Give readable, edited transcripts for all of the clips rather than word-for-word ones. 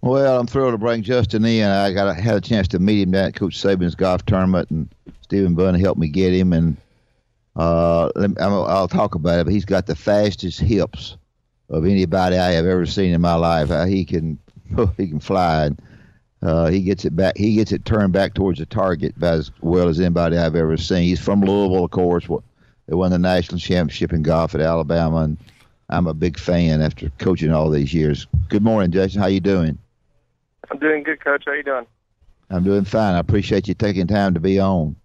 Well, I'm thrilled to bring Justin in. Had a chance to meet him down at Coach Saban's golf tournament, and Stephen Bunny helped me get him. And I'll talk about it. But he's got the fastest hips of anybody I have ever seen in my life. He can fly. And, he gets it back. He gets it turned back towards the target about as well as anybody I've ever seen. He's from Louisville, of course. They won the national championship in golf at Alabama, and I'm a big fan after coaching all these years. Good morning, Jason. How you doing? I'm doing good, Coach. How you doing? I'm doing fine. I appreciate you taking time to be on.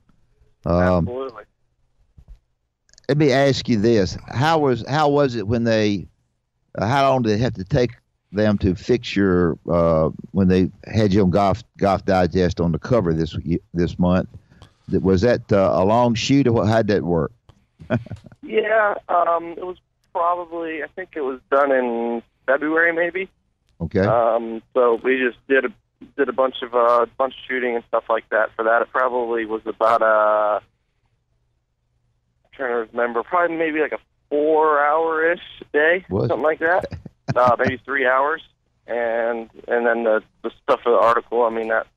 Absolutely. Let me ask you this: How was it when they? How long did it have to take them to fix your when they had you on Golf Digest on the cover this month? Was that a long shoot, or how'd that work? Yeah, it was probably. I think it was done in February, maybe. Okay. So we just did a bunch of shooting and stuff like that. For that, it probably was about I'm trying to remember, probably maybe like a 4-hour-ish day, something like that. Maybe 3 hours, and then the stuff for the article. I mean, that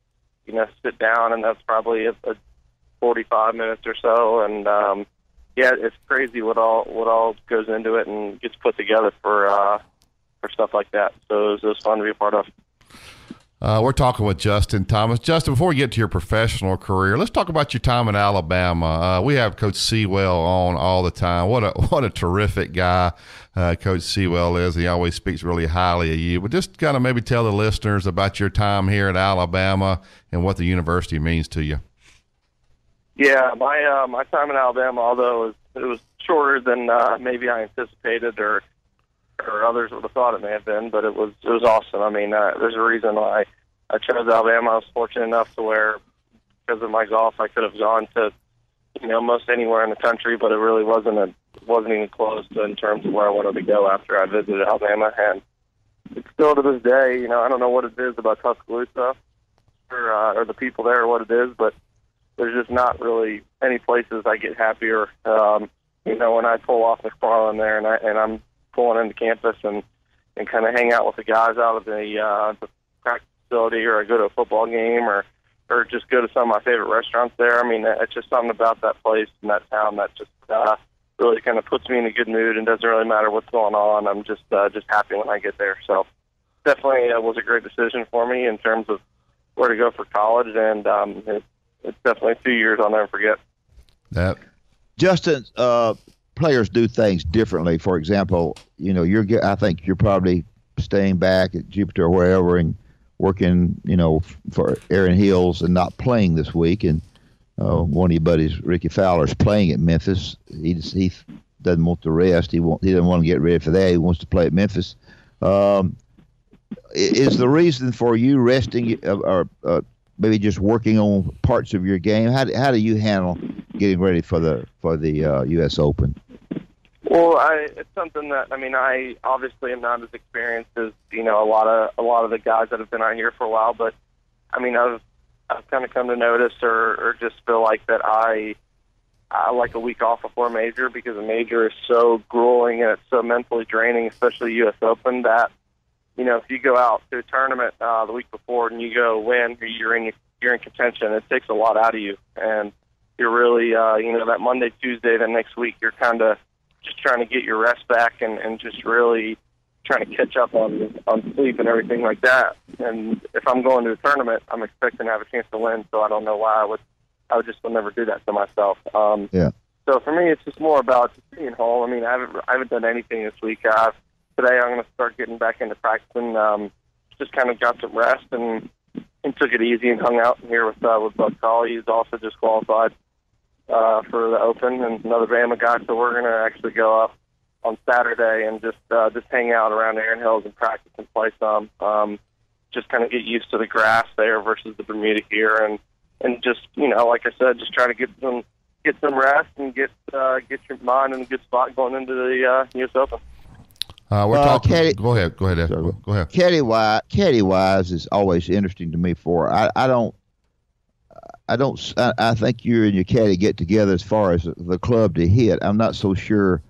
sit down, and that's probably a 45 minutes or so. And yeah, it's crazy what all goes into it and gets put together for stuff like that. So it was fun to be a part of. We're talking with Justin Thomas. Justin, before we get to your professional career, let's talk about your time in Alabama. We have Coach Sewell on all the time. What a terrific guy Coach Sewell is. He always speaks really highly of you. But just kind of maybe tell the listeners about your time here at Alabama and what the university means to you. Yeah, my time in Alabama, although it was shorter than maybe I anticipated or others would have thought it may have been, but it was awesome. I mean, there's a reason why I chose Alabama. I was fortunate enough to where, because of my golf, I could have gone to, most anywhere in the country, but it really wasn't even close to in terms of where I wanted to go after I visited Alabama. And it's still to this day, I don't know what it is about Tuscaloosa or the people there or what it is, but there's just not really any places I get happier. When I pull off McFarland there and I'm pulling into campus and kind of hang out with the guys out of the practice facility, or I go to a football game or just go to some of my favorite restaurants there. I mean, it's just something about that place and that town that just really kind of puts me in a good mood, and doesn't really matter what's going on. I'm just happy when I get there. So definitely was a great decision for me in terms of where to go for college, and it's definitely 2 years I'll never forget. That. Justin, players do things differently. For example, I think you're probably staying back at Jupiter or wherever and working, for Aaron Hills and not playing this week. And one of your buddies, Ricky Fowler, is playing at Memphis. He doesn't want to rest. He doesn't want to get ready for that. He wants to play at Memphis. Is the reason for you resting or maybe just working on parts of your game? How do you handle getting ready for the U.S. Open? Well, it's something that I obviously am not as experienced as a lot of the guys that have been out here for a while, but I've kind of come to notice or just feel like that I like a week off before a major, because a major is so grueling and it's so mentally draining, especially U.S. Open, that if you go out to a tournament the week before and you go win, or you're in contention, it takes a lot out of you, and you're really that Monday, Tuesday, the next week, you're kind of just trying to get your rest back and just really trying to catch up on sleep and everything like that. And if I'm going to a tournament, I'm expecting to have a chance to win, so I don't know why I would never do that to myself. Yeah. So for me, it's just more about just being home. I haven't done anything this week. Today I'm going to start getting back into practicing. Just kind of got some rest and took it easy and hung out here with Bud Colley. He's also just qualified for the Open, and another Bama guy. So we're going to actually go up on Saturday and just hang out around Aaron Hills and practice and play some. Just kind of get used to the grass there versus the Bermuda here, and just like I said, just try to get some rest and get your mind in a good spot going into the U.S. Open. We're talking. Go ahead. Sorry, go ahead. Caddy wise is always interesting to me. I think you and your caddy get together as far as the club to hit. I'm not so sure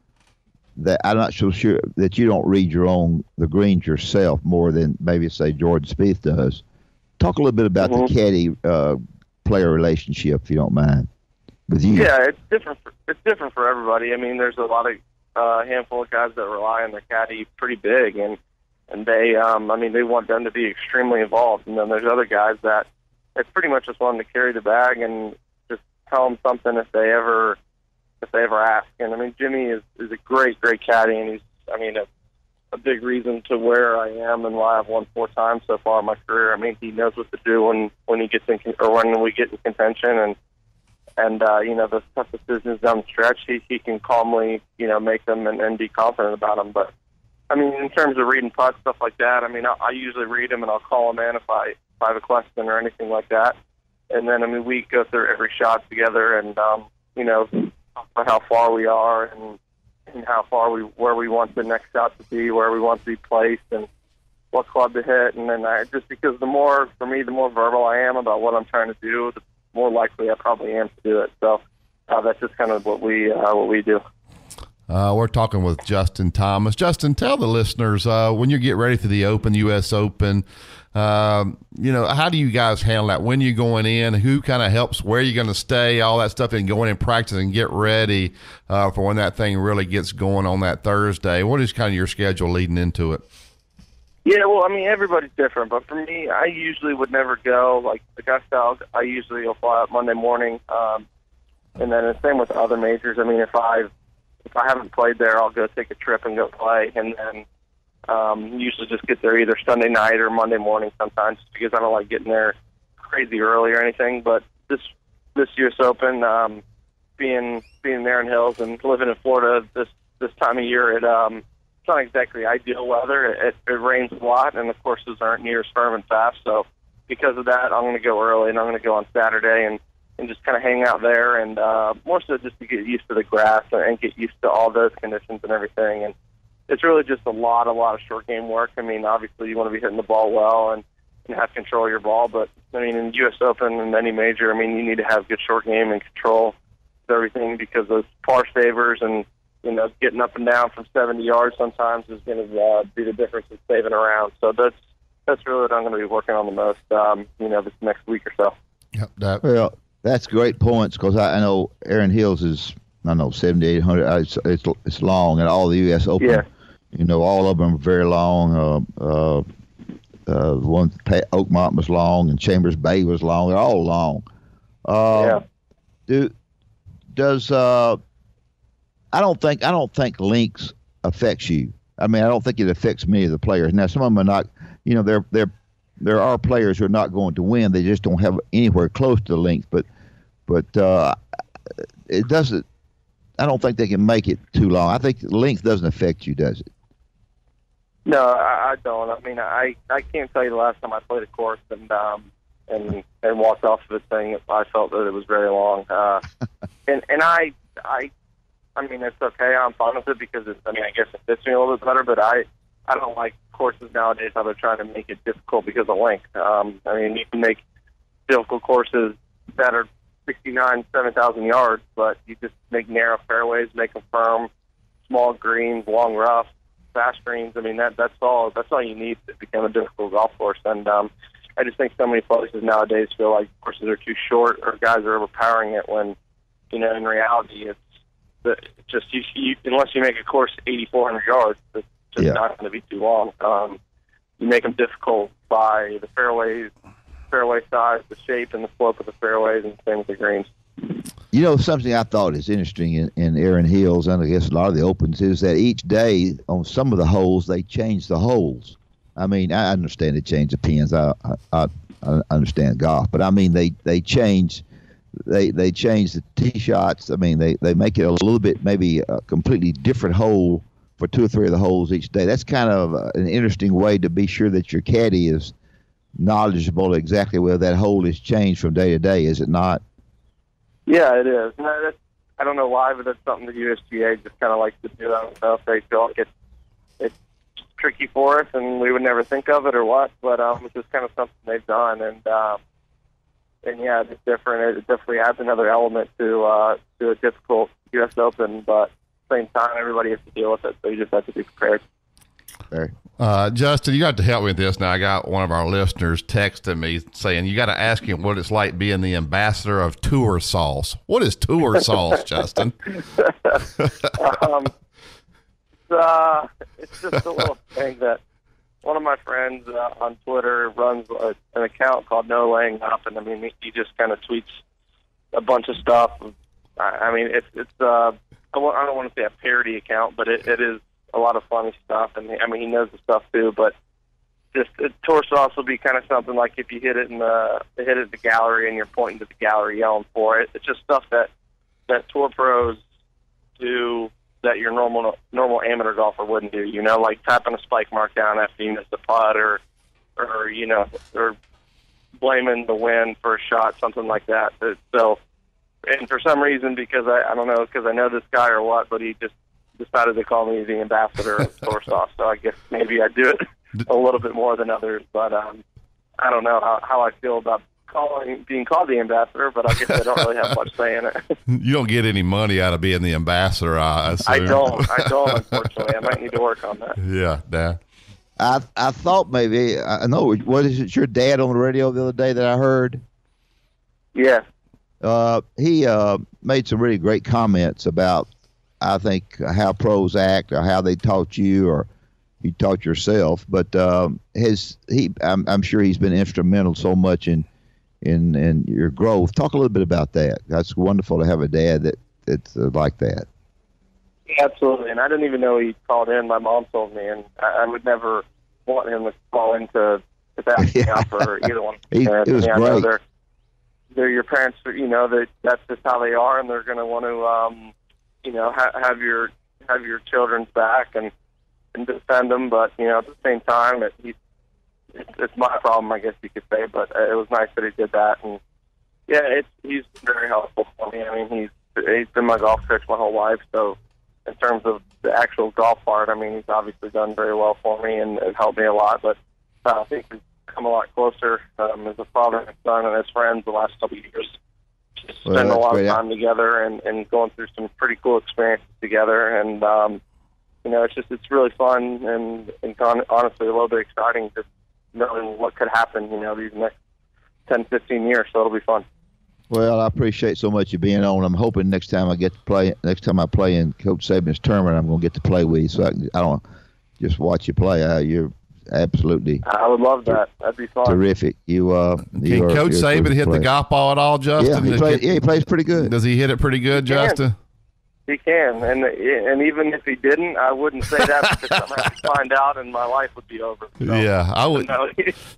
that I'm not so sure that you don't read the greens yourself more than maybe say Jordan Spieth does. Talk a little bit about the caddy player relationship, if you don't mind, with you. Yeah, it's different. It's different for everybody. I mean, there's a lot of handful of guys that rely on their caddy pretty big, and they, I mean, they want them to be extremely involved. And then there's other guys that it's pretty much just want them to carry the bag and just tell them something if they ever ask. And I mean, Jimmy is a great caddy, and he's, I mean, a big reason to where I am and why I've won 4 times so far in my career. I mean, he knows what to do when he gets in, or when we get in contention, and you know, the tough decisions down the stretch, he can calmly, you know, make them and be confident about them. But I mean, in terms of reading putts, stuff like that, I mean, I usually read them and I'll call him in if I have a question or anything like that. And then, I mean, we go through every shot together and, you know, talk about how far we are and how far where we want the next shot to be, where we want to be placed, and what club to hit. And then just because the more verbal I am about what I'm trying to do, the more likely I probably am to do it. So that's just kind of what we do. We're talking with Justin Thomas. Justin, tell the listeners when you get ready for the Open, U.S. Open, you know, how do you guys handle that? When you're going in, who kind of helps, where you're going to stay, all that stuff, and going in practice and get ready for when that thing really gets going on that Thursday? What is kind of your schedule leading into it? Yeah, well, I mean, everybody's different, but for me, I usually would never go, like Augusta, I usually will fly out Monday morning, and then the same with the other majors. I mean, if I haven't played there, I'll go take a trip and go play, and then usually just get there either Sunday night or Monday morning sometimes, just because I don't like getting there crazy early or anything. But this U.S. Open, being there in Hills and living in Florida this time of year, it's not exactly ideal weather. It rains a lot, and the courses aren't near as firm and fast. So because of that, I'm going to go early, and I'm going to go on Saturday and just kind of hang out there, and more so just to get used to the grass and get used to all those conditions and everything. And it's really just a lot of short game work. I mean, obviously you want to be hitting the ball well and have control of your ball, but I mean, in U.S. Open and any major, I mean, you need to have good short game and control of everything, because those par savers and, you know, getting up and down from 70 yards sometimes is going to be the difference in saving a round. So that's really what I'm going to be working on the most, you know, this next week or so. Yep. Well, that's great points, because I know Erin Hills is, I don't know, 7,800. It's long, and all the U.S. Open, yeah. You know, all of them are very long. One Oakmont was long, and Chambers Bay was long. They're all long. Yeah. I don't think links affects you. I mean, I don't think it affects many of the players. Now, some of them are not. You know, there are players who are not going to win. They just don't have anywhere close to the links. But it doesn't. I don't think they can make it too long. I think length doesn't affect you, does it? No, I don't. I mean, I can't tell you the last time I played a course and walked off of it saying I felt that it was very long. And I mean, it's okay. I'm fine with it because I mean, I guess it fits me a little bit better. But I don't like courses nowadays how they're trying to make it difficult because of length. I mean, you can make difficult courses that are 69, 7,000 yards, but you just make narrow fairways, make them firm, small greens, long rough, fast greens. I mean, that's all you need to become a difficult golf course. And I just think so many places nowadays feel like courses are too short or guys are overpowering it when, you know, in reality, it's just you unless you make a course 8,400 yards, it's just not going to be too long. You make them difficult by the fairway size, the shape, and the slope of the fairways, and the same with the greens. You know, something I thought is interesting in Erin Hills, and I guess a lot of the Opens, is that each day on some of the holes, they change the holes. I mean, I understand they change the pins. I understand golf, but I mean, they change the tee shots. I mean, they make it a little bit, maybe a completely different hole for 2 or 3 of the holes each day. That's kind of an interesting way to be sure that your caddy is knowledgeable exactly where that hole is changed from day to day, is it not? Yeah, it is. No, I don't know why, but that's something the USGA just kind of likes to do. I don't know if they feel like it's tricky for us and we would never think of it or what, but it's just kind of something they've done. And yeah, it's different. It definitely adds another element to a difficult U.S. Open, but same time, everybody has to deal with it, so you just have to be prepared. Very. Justin, you got to help me with this now. I got one of our listeners texting me saying you got to ask him what it's like being the ambassador of tour sauce. What is tour sauce, Justin? It's just a little thing that one of my friends on Twitter runs an account called No Laying Up, and I mean he just kind of tweets a bunch of stuff. I mean it's I don't want to say a parody account, but it is a lot of funny stuff, and I mean he knows the stuff too. But just tour sauce will be kind of something like if you hit it in the gallery and you're pointing to the gallery yelling for it. It's just stuff that tour pros do that your normal amateur golfer wouldn't do. You know, like tapping a spike mark down after you miss the putt, or you know, or blaming the wind for a shot, something like that. So, and for some reason, because I don't know, because I know this guy or what, but he just decided to call me the ambassador of tour sauce. So I guess maybe I do it a little bit more than others, but I don't know how I feel about being called the ambassador, but I guess I don't really have much say in it. You don't get any money out of being the ambassador, I assume. I don't, unfortunately. I might need to work on that. Yeah. I thought maybe, I know, what is it, your dad on the radio the other day that I heard? Yeah. He made some really great comments about, I think, how pros act or how they taught you or you taught yourself. But I'm sure he's been instrumental so much in your growth. Talk a little bit about that. That's wonderful to have a dad that's like that. Absolutely, and I didn't even know he called in. My mom told me, and I would never want him to call in to back me up or either one. It was great. They're your parents. You know that's just how they are, and they're going to want to, you know, have your children's back and defend them. But you know, at the same time, it's my problem, I guess you could say. But it was nice that he did that, and yeah, he's very helpful for me. I mean, he's been my golf coach my whole life, so. In terms of the actual golf part, I mean, he's obviously done very well for me and helped me a lot. But I think we've come a lot closer as a father and son and as friends the last couple of years. Just spending a lot of time together and going through some pretty cool experiences together. And, you know, it's really fun and honestly a little bit exciting just knowing what could happen, you know, these next 10, 15 years. So it'll be fun. Well, I appreciate so much you being on. I'm hoping next time I play in Coach Saban's tournament, I'm going to get to play with you, so I don't just watch you play. You're absolutely. I would love that. That'd be fun. Terrific. Can Coach Saban hit the golf ball at all, Justin? Yeah, he plays pretty good. Does he hit it pretty good, Justin? He can, and even if he didn't, I wouldn't say that because I'm going to find out and my life would be over. So, yeah, I would.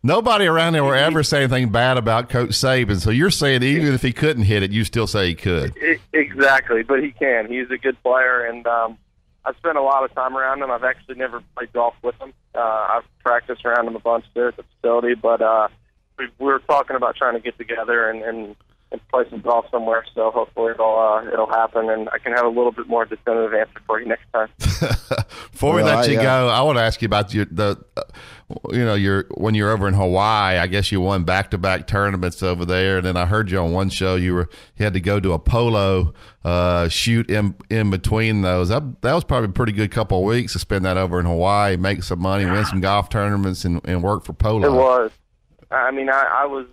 Nobody around there will ever say anything bad about Coach Saban. So you're saying even if he couldn't hit it, you still say he could. Exactly, but he can. He's a good player, and I've spent a lot of time around him. I've actually never played golf with him. I've practiced around him a bunch there at the facility, but we were talking about trying to get together and play some golf somewhere, so hopefully it'll happen, and I can have a little bit more definitive answer for you next time. Before we let you go, I want to ask you about when you're over in Hawaii. I guess you won back-to-back tournaments over there, and then I heard you on one show you had to go to a polo shoot in between those. That was probably a pretty good couple of weeks to spend that over in Hawaii, make some money, win some golf tournaments, and work for polo. It was. I mean, I was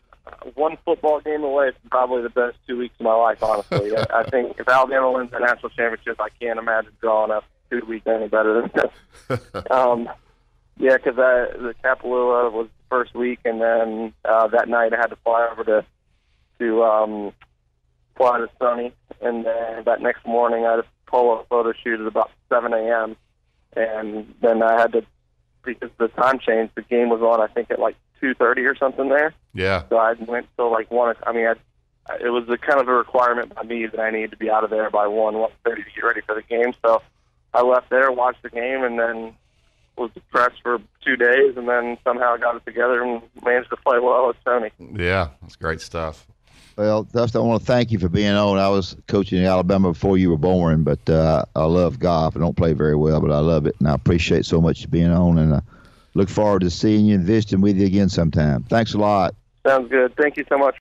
one football game away from probably the best 2 weeks of my life, honestly. I think if Alabama wins the national championship, I can't imagine drawing up 2 weeks any better than this. Yeah, because the Kapalua was the first week, and then that night I had to fly over to Sunny, and then that next morning I had a polo photo shoot at about 7 a.m., and then I had to, because the time changed, the game was on, I think, at like 2:30 or something there. Yeah. So I went till like 1. I mean, it was a kind of a requirement by me that I needed to be out of there by 1:30 to get ready for the game. So I left there, watched the game, and then was depressed for 2 days, and then somehow got it together and managed to play well at Sony. Yeah, that's great stuff. Well, Dustin, I want to thank you for being on. I was coaching in Alabama before you were born, but I love golf. I don't play very well, but I love it, and I appreciate so much you being on, and look forward to seeing you and visiting with you again sometime. Thanks a lot. Sounds good. Thank you so much.